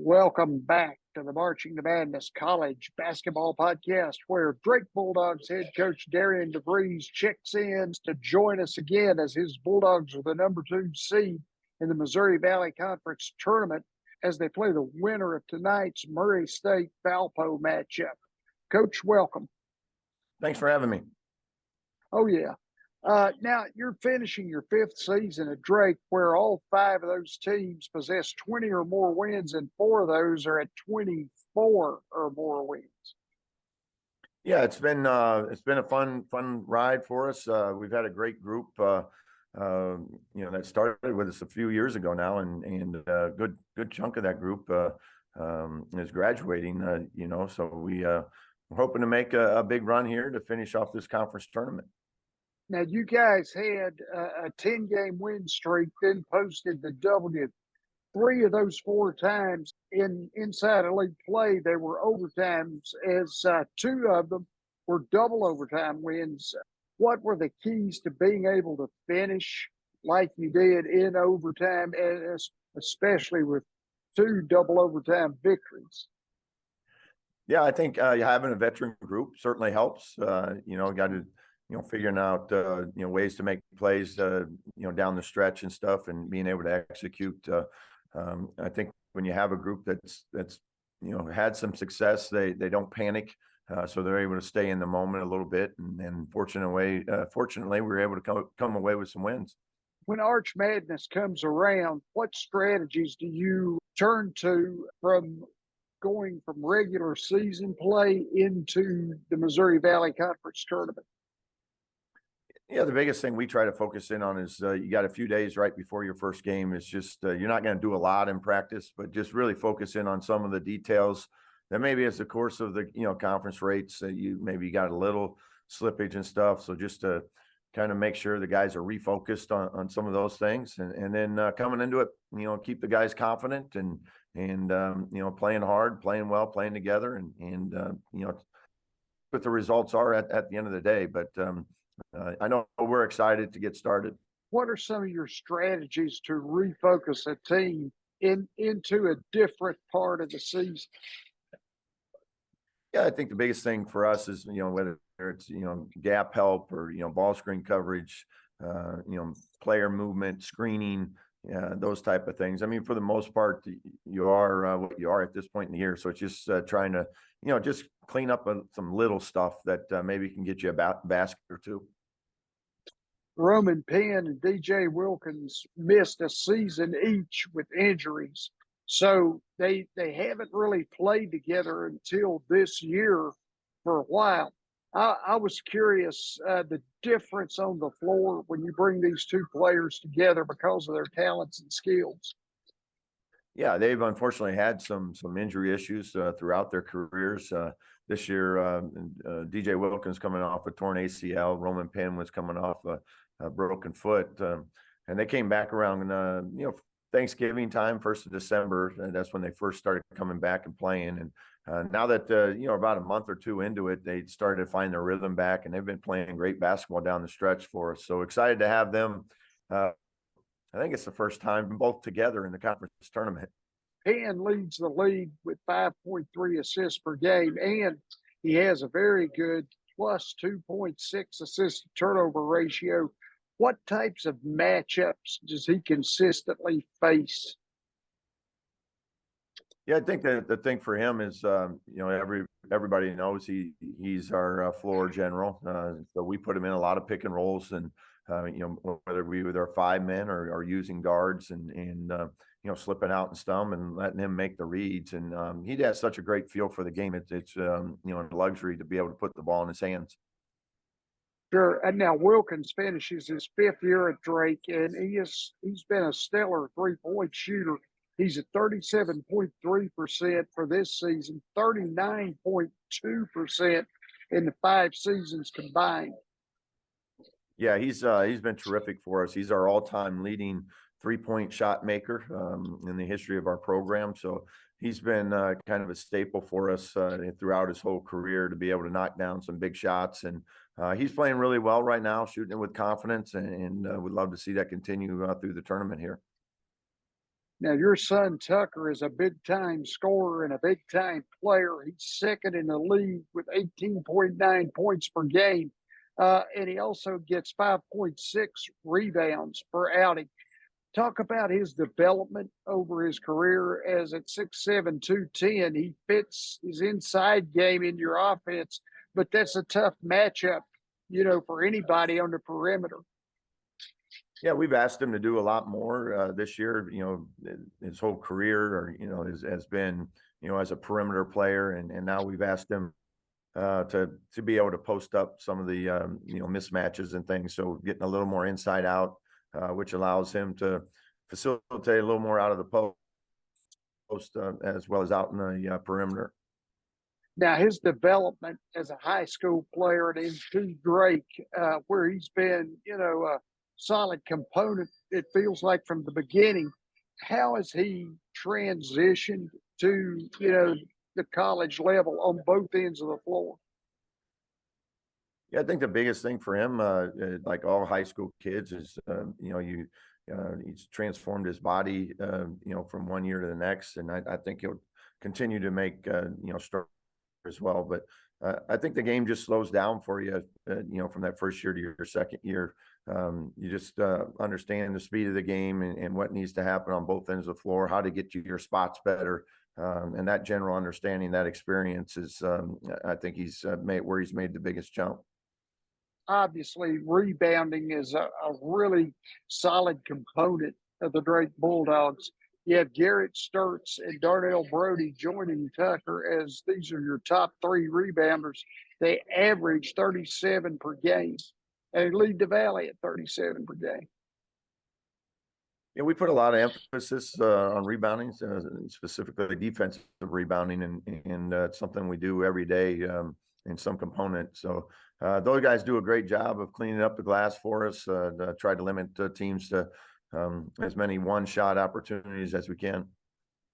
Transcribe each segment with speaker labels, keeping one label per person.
Speaker 1: Welcome back to the Marching to Madness College Basketball Podcast, where Drake Bulldogs head coach Darian DeVries checks in to join us again as his Bulldogs are the number 2 seed in the Missouri Valley Conference tournament as they play the winner of tonight's Murray State-Valpo matchup. Coach, welcome.
Speaker 2: Thanks for having me.
Speaker 1: Oh, yeah. Now, you're finishing your 5th season at Drake, where all 5 of those teams possess 20 or more wins, and 4 of those are at 24 or more wins.
Speaker 2: Yeah, it's been a fun ride for us. We've had a great group, that started with us a few years ago now, and a good chunk of that group is graduating. So we're hoping to make a big run here to finish off this conference tournament.
Speaker 1: Now, you guys had a 10-game win streak, then posted the W. 3 of those 4 times inside of league play, they were overtimes, as 2 of them were double overtime wins. What were the keys to being able to finish like you did in overtime, and especially with 2 double overtime victories?
Speaker 2: Yeah, I think having a veteran group certainly helps. Got to figuring out, ways to make plays, down the stretch and stuff, and being able to execute. I think when you have a group that's had some success, they don't panic, so they're able to stay in the moment a little bit. And fortunately, we were able to come away with some wins.
Speaker 1: When Arch Madness comes around, what strategies do you turn to from going from regular season play into the Missouri Valley Conference tournament?
Speaker 2: Yeah, the biggest thing we try to focus in on is you got a few days right before your first game. It's just you're not going to do a lot in practice, but just really focus in on some of the details that maybe as the course of the conference rates you got a little slippage and stuff. So just to kind of make sure the guys are refocused on some of those things, and then coming into it, keep the guys confident and playing hard, playing well, playing together, and what the results are at the end of the day. But I know we're excited to get started.
Speaker 1: What are some of your strategies to refocus a team into a different part of the season?
Speaker 2: Yeah, I think the biggest thing for us is, whether it's, gap help or, ball screen coverage, player movement, screening, those type of things. I mean, for the most part, you are what you are at this point in the year. So it's just trying to, just clean up some little stuff that maybe can get you a basket or 2.
Speaker 1: Roman Penn and DJ Wilkins missed a season each with injuries. So they haven't really played together until this year for a while. I was curious, the difference on the floor when you bring these 2 players together because of their talents and skills.
Speaker 2: Yeah, they've unfortunately had some injury issues throughout their careers. This year, DJ Wilkins coming off a torn ACL. Roman Penn was coming off a broken foot, and they came back around Thanksgiving time, 1st of December, and that's when they first started coming back and playing. And now that about a month or 2 into it, they started to find their rhythm back, and they've been playing great basketball down the stretch for us. So excited to have them. I think it's the first time both together in the conference tournament.
Speaker 1: Penn leads the league with 5.3 assists per game, and he has a very good plus 2.6 assist to turnover ratio. What types of matchups does he consistently face?
Speaker 2: Yeah, I think that the thing for him is, everybody knows he's our floor general. So we put him in a lot of pick and rolls, and whether we with our 5 men or using guards and slipping out and stum and letting him make the reads. And he has such a great feel for the game. It's a luxury to be able to put the ball in his hands.
Speaker 1: Sure. And now Wilkins finishes his 5th year at Drake, and he's been a stellar 3-point shooter. He's at 37.3% for this season, 39.2% in the 5 seasons combined.
Speaker 2: Yeah, he's been terrific for us. He's our all-time leading 3-point shot maker in the history of our program. So he's been kind of a staple for us throughout his whole career to be able to knock down some big shots. And he's playing really well right now, shooting it with confidence, and we'd love to see that continue through the tournament here.
Speaker 1: Now, your son Tucker is a big time scorer and a big time player. He's second in the league with 18.9 points per game. And he also gets 5.6 rebounds per outing. Talk about his development over his career as at 6'7", 210. He fits his inside game in your offense, but that's a tough matchup, for anybody on the perimeter.
Speaker 2: Yeah, we've asked him to do a lot more this year. His whole career, has been, as a perimeter player, and now we've asked him to be able to post up some of the mismatches and things. So getting a little more inside out, which allows him to facilitate a little more out of the post as well as out in the perimeter.
Speaker 1: Now, his development as a high school player and into Drake, where he's been, a solid component, it feels like from the beginning. How has he transitioned to, the college level on both ends of the floor?
Speaker 2: Yeah, I think the biggest thing for him, like all high school kids, is he's transformed his body, from one year to the next, and I think he'll continue to make start as well. But I think the game just slows down for you, from that first year to your second year. You just understand the speed of the game and what needs to happen on both ends of the floor, how to get to your spots better. And that general understanding, that experience is, I think he's made the biggest jump.
Speaker 1: Obviously, rebounding is a really solid component of the Drake Bulldogs. You have Garrett Sturtz and Darnell Brody joining Tucker as these are your top three rebounders. They average 37 per game and lead the Valley at 37 per game.
Speaker 2: Yeah, we put a lot of emphasis on rebounding, specifically defensive rebounding, and it's something we do every day in some component. So those guys do a great job of cleaning up the glass for us, try to limit teams to as many one-shot opportunities as we can.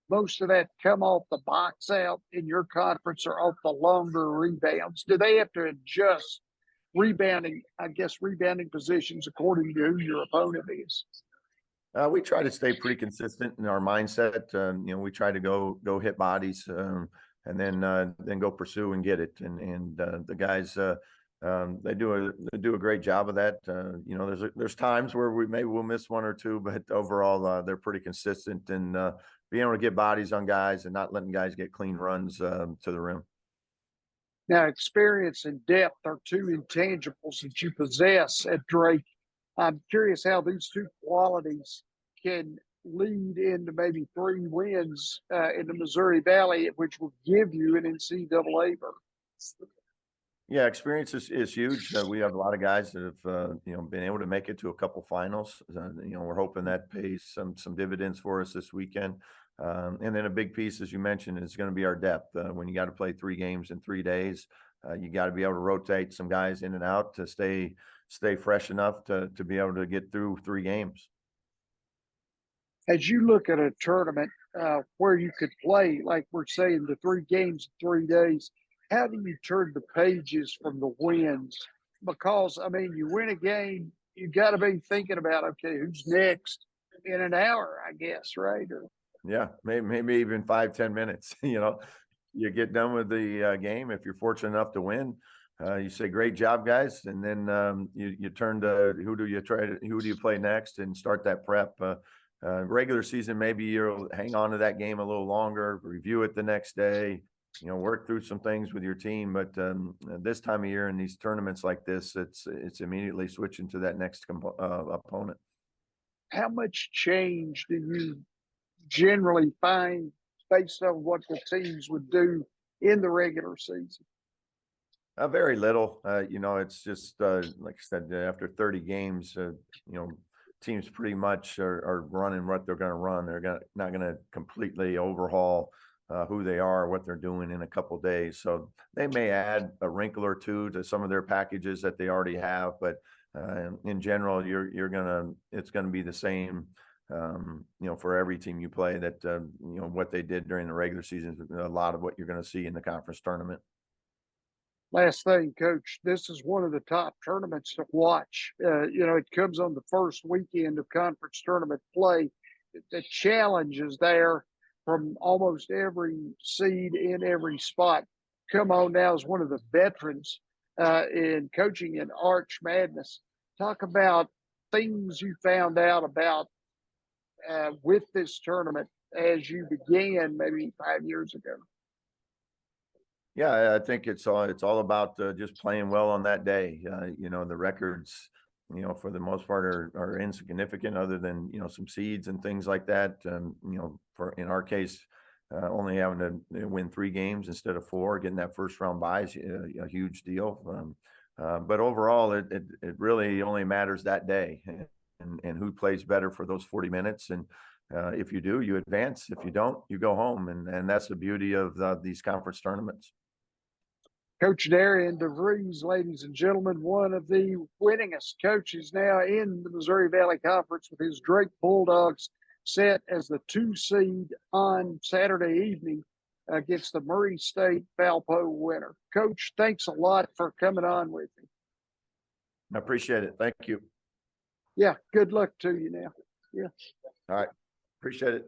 Speaker 1: Most of that come off the box out in your conference or off the longer rebounds. Do they have to adjust rebounding positions according to who your opponent is?
Speaker 2: We try to stay pretty consistent in our mindset. We try to go hit bodies, and then go pursue and get it. And the guys they do a great job of that. There's times where we'll miss one or two, but overall they're pretty consistent in being able to get bodies on guys and not letting guys get clean runs to the rim.
Speaker 1: Now, experience and depth are two intangibles that you possess at Drake. I'm curious how these two qualities can lead into maybe 3 wins in the Missouri Valley, which will give you an NCAA berth.
Speaker 2: Yeah, experience is huge. We have a lot of guys that have been able to make it to a couple finals. We're hoping that pays some dividends for us this weekend. And then a big piece, as you mentioned, is going to be our depth. When you got to play 3 games in 3 days, you got to be able to rotate some guys in and out to stay fresh enough to be able to get through 3 games.
Speaker 1: As you look at a tournament where you could play, like we're saying, the 3 games in 3 days, how do you turn the pages from the wins? Because, you win a game, you got to be thinking about, okay, who's next in an hour, I guess, right?
Speaker 2: Yeah, maybe even 5-10 minutes. You get done with the game. If you're fortunate enough to win, you say, great job, guys. And then you turn to who do you play next and start that prep. Regular season, maybe you'll hang on to that game a little longer, review it the next day, work through some things with your team. But this time of year in these tournaments like this, it's immediately switching to that next opponent.
Speaker 1: How much change do you generally find based on what the teams would do in the regular season?
Speaker 2: Very little. It's just like I said, after 30 games, teams pretty much are running what they're going to run. They're not going to completely overhaul who they are, what they're doing in a couple of days. So they may add a wrinkle or two to some of their packages that they already have, but in general, it's going to be the same. For every team you play, that what they did during the regular season is a lot of what you're going to see in the conference tournament.
Speaker 1: Last thing, Coach, this is one of the top tournaments to watch. It comes on the first weekend of conference tournament play. the challenge is there from almost every seed in every spot. Come on now as one of the veterans in coaching in Arch Madness. Talk about things you found out about with this tournament as you began maybe 5 years ago.
Speaker 2: Yeah, I think it's all about just playing well on that day. The records, for the most part are insignificant other than, some seeds and things like that. For in our case, only having to win 3 games instead of 4, getting that first round bye is a huge deal. But overall, it really only matters that day and who plays better for those 40 minutes. And if you do, you advance. If you don't, you go home. And that's the beauty of these conference tournaments.
Speaker 1: Coach Darian DeVries, ladies and gentlemen, one of the winningest coaches now in the Missouri Valley Conference with his Drake Bulldogs set as the 2 seed on Saturday evening against the Murray State Valpo winner. Coach, thanks a lot for coming on with me.
Speaker 2: I appreciate it. Thank you.
Speaker 1: Yeah, good luck to you now. Yeah.
Speaker 2: All right. Appreciate it.